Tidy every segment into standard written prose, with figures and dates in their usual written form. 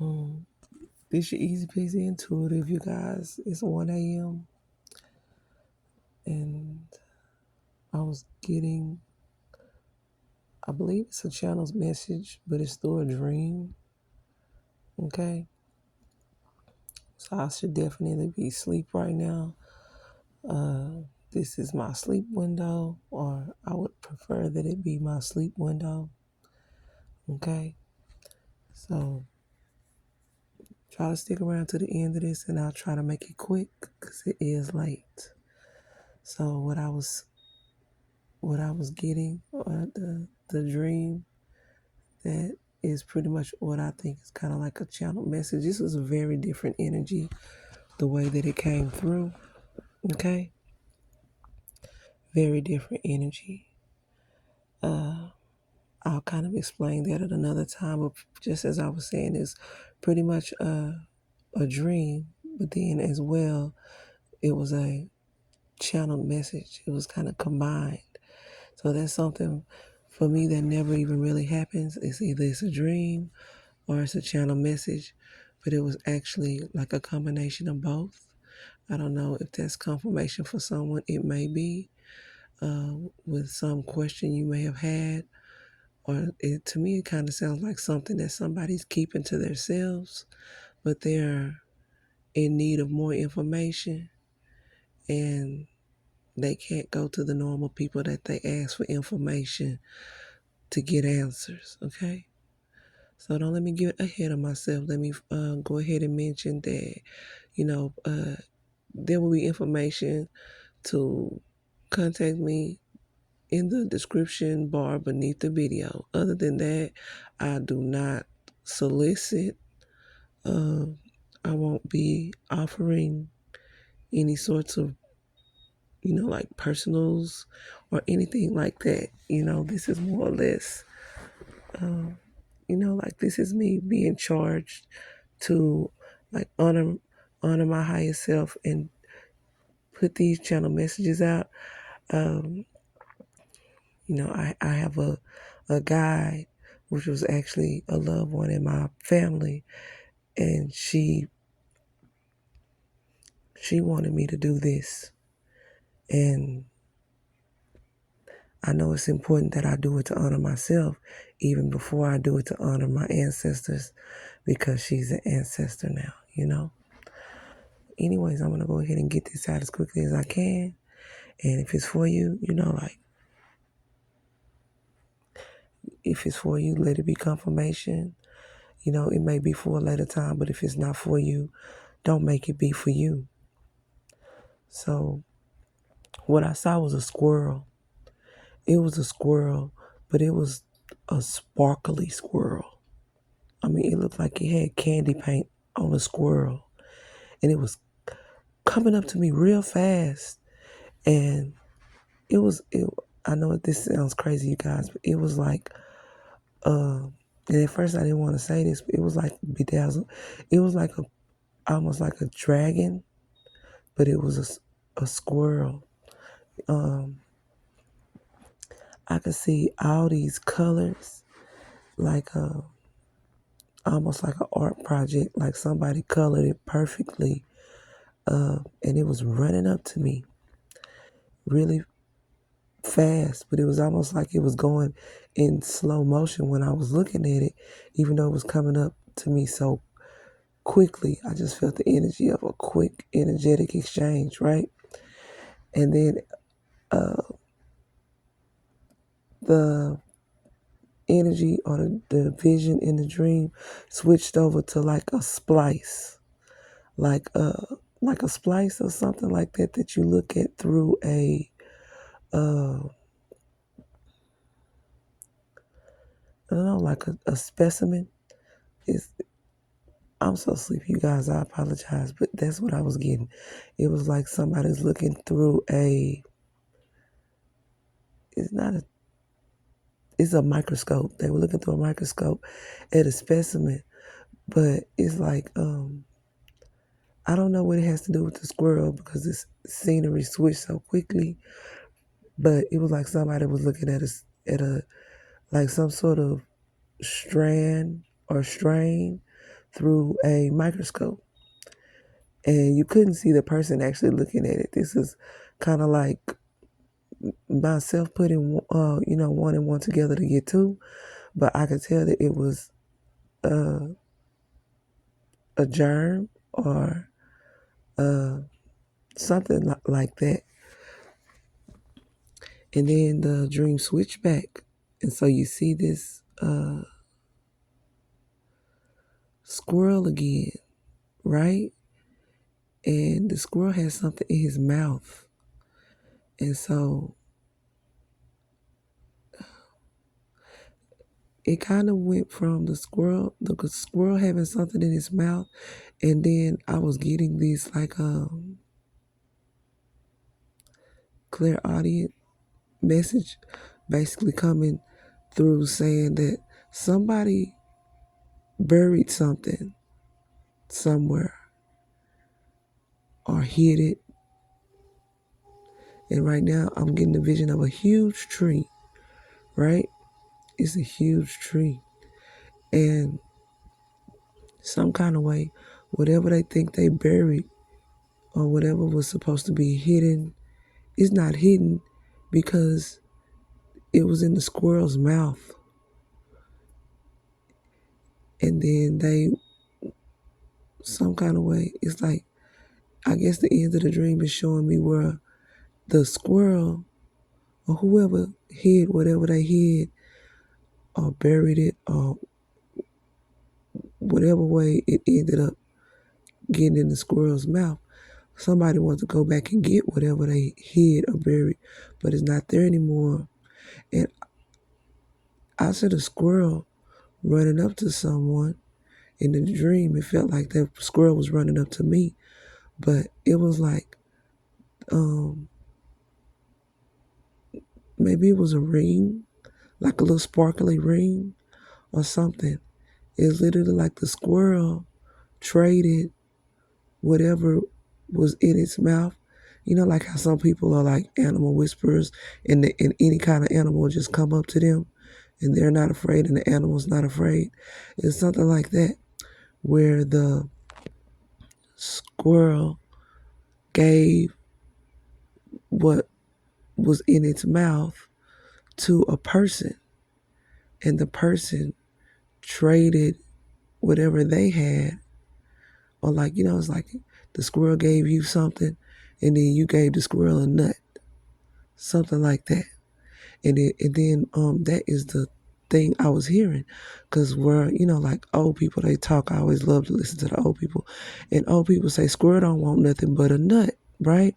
Um, this your easy peasy intuitive, you guys. It's 1 a.m. and I was getting, I believe it's a channel's message, but it's through a dream. Okay, so I should definitely be asleep right now. This is my sleep window, or I would prefer that it be my sleep window. Okay, so try to stick around to the end of this, and I'll try to make it quick because it is late. So what I was getting, or the dream that is pretty much what I think is kind of like a channel message. This was a very different energy, the way that it came through. Okay, very different energy. I'll kind of explain that at another time. But just as I was saying, it's pretty much a dream, but then as well, it was a channeled message. It was kind of combined. So that's something for me that never even really happens. It's either it's a dream or it's a channel message, but it was actually like a combination of both. I don't know if that's confirmation for someone. It may be with some question you may have had, or to me, it kind of sounds like something that somebody's keeping to themselves, but they're in need of more information and they can't go to the normal people that they ask for information to get answers. Okay. So don't let me get ahead of myself. Let me go ahead and mention that, there will be information to contact me in the description bar beneath the video. Other than that, I do not solicit. Um, I won't be offering any sorts of, like personals or anything like that. This is more or less, like this is me being charged to like honor my higher self and put these channel messages out. Um, I have a guide, which was actually a loved one in my family, and she wanted me to do this. And I know it's important that I do it to honor myself, even before I do it to honor my ancestors, because she's an ancestor now. Anyways, I'm going to go ahead and get this out as quickly as I can. And if it's for you, if it's for you, let it be confirmation. It may be for a later time, but if it's not for you, don't make it be for you. So what I saw was a squirrel. It was a squirrel, but it was a sparkly squirrel. I mean, it looked like it had candy paint on a squirrel. And it was coming up to me real fast. And I know this sounds crazy, you guys, but it was like, and at first I didn't want to say this, but it was like bedazzled. It was like almost like a dragon, but it was a squirrel. I could see all these colors, like almost like an art project, like somebody colored it perfectly. And it was running up to me really fast, but it was almost like it was going in slow motion when I was looking at it, even though it was coming up to me so quickly. I just felt the energy of a quick, energetic exchange, right? And then the energy or the vision in the dream switched over to like a splice, like a splice or something like that you look at through uh, I don't know, like a specimen. Is I'm so sleepy, you guys. I apologize, but that's what I was getting. It was like somebody's looking through It's not a. It's a microscope. They were looking through a microscope at a specimen, but it's like I don't know what it has to do with the squirrel because this scenery switched so quickly. But it was like somebody was looking at a like some sort of strand or strain, through a microscope. And you couldn't see the person actually looking at it. This is kind of like myself putting, one and one together to get two. But I could tell that it was a germ or something like that. And then the dream switched back. And so you see this squirrel again, right? And the squirrel has something in his mouth. And so it kind of went from the squirrel having something in his mouth, and then I was getting these like clairaudient message basically coming through saying that somebody buried something somewhere or hid it. And right now I'm getting a vision of a huge tree, right? It's a huge tree. And some kind of way, whatever they think they buried or whatever was supposed to be hidden is not hidden because it was in the squirrel's mouth. And then some kind of way, it's like, I guess the end of the dream is showing me where the squirrel or whoever hid whatever they hid or buried it or whatever way it ended up getting in the squirrel's mouth. Somebody wants to go back and get whatever they hid or buried, but it's not there anymore. And I saw the squirrel running up to someone. In the dream, it felt like that squirrel was running up to me, but it was like, maybe it was a ring, like a little sparkly ring or something. It's literally like the squirrel traded whatever was in its mouth. You know, like how some people are like animal whisperers, and any kind of animal will just come up to them, and they're not afraid, and the animal's not afraid. It's something like that, where the squirrel gave what was in its mouth to a person, and the person traded whatever they had, or like, it's like the squirrel gave you something and then you gave the squirrel a nut, something like that. And then that is the thing I was hearing, because where, like old people, they talk. I always love to listen to the old people, and old people say squirrel don't want nothing but a nut, right?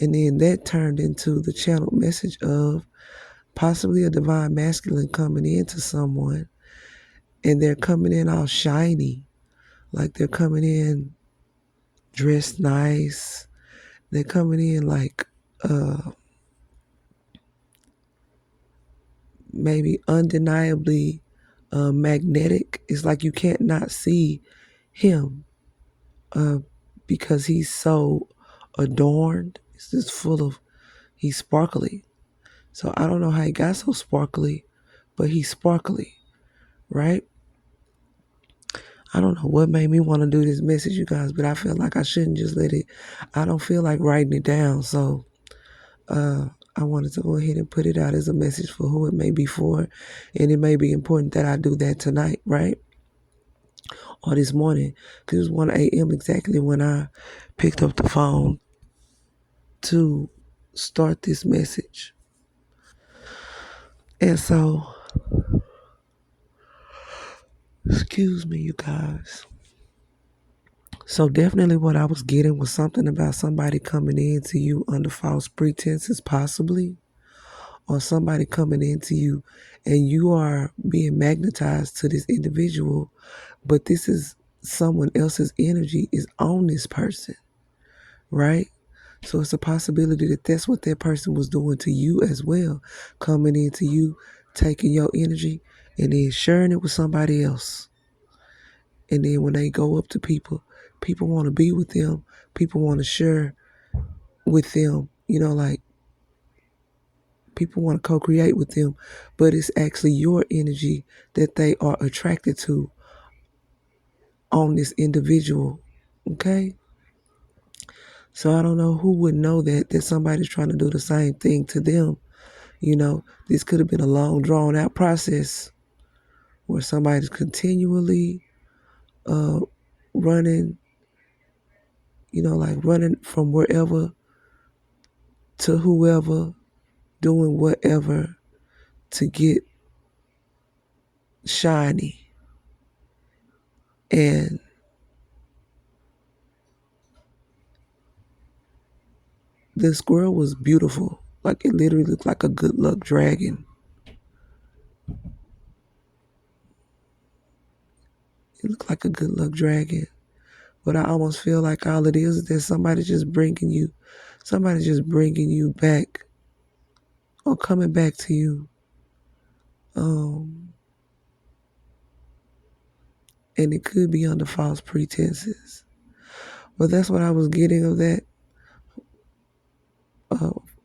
And then that turned into the channeled message of possibly a divine masculine coming into someone, and they're coming in all shiny, like they're coming in dressed nice. They're coming in like maybe undeniably magnetic. It's like you can't not see him uh, because he's so adorned. It's just he's sparkly. So I don't know how he got so sparkly, but he's sparkly, right? I don't know what made me want to do this message, you guys, but I feel like I shouldn't just let it. I don't feel like writing it down, so I wanted to go ahead and put it out as a message for who it may be for, and it may be important that I do that tonight, right? Or this morning, because it was 1 a.m. exactly when I picked up the phone to start this message. And so, excuse me, you guys. So definitely what I was getting was something about somebody coming in to you under false pretenses, possibly, or somebody coming into you and you are being magnetized to this individual, but this is someone else's energy is on this person, right? So it's a possibility that that's what that person was doing to you as well, coming into you, taking your energy and then sharing it with somebody else. And then when they go up to people, people want to be with them, people want to share with them, like people want to co-create with them, but it's actually your energy that they are attracted to on this individual. Okay? So I don't know who would know that somebody's trying to do the same thing to them. This could have been a long, drawn out process where somebody's continually running, like running from wherever to whoever, doing whatever to get shiny. And this girl was beautiful. Like, it literally looked like a good luck dragon. It looked like a good luck dragon. But I almost feel like all it is that somebody's just bringing you back or coming back to you. And it could be under false pretenses. But that's what I was getting of that.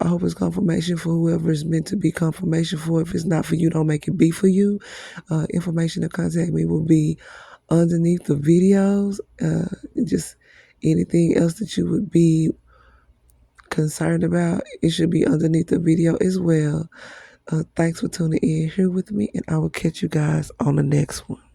I hope it's confirmation for whoever it's meant to be confirmation for. If it's not for you, don't make it be for you. Information to contact me will be underneath the videos. Just anything else that you would be concerned about, it should be underneath the video as well. Thanks for tuning in here with me, and I will catch you guys on the next one.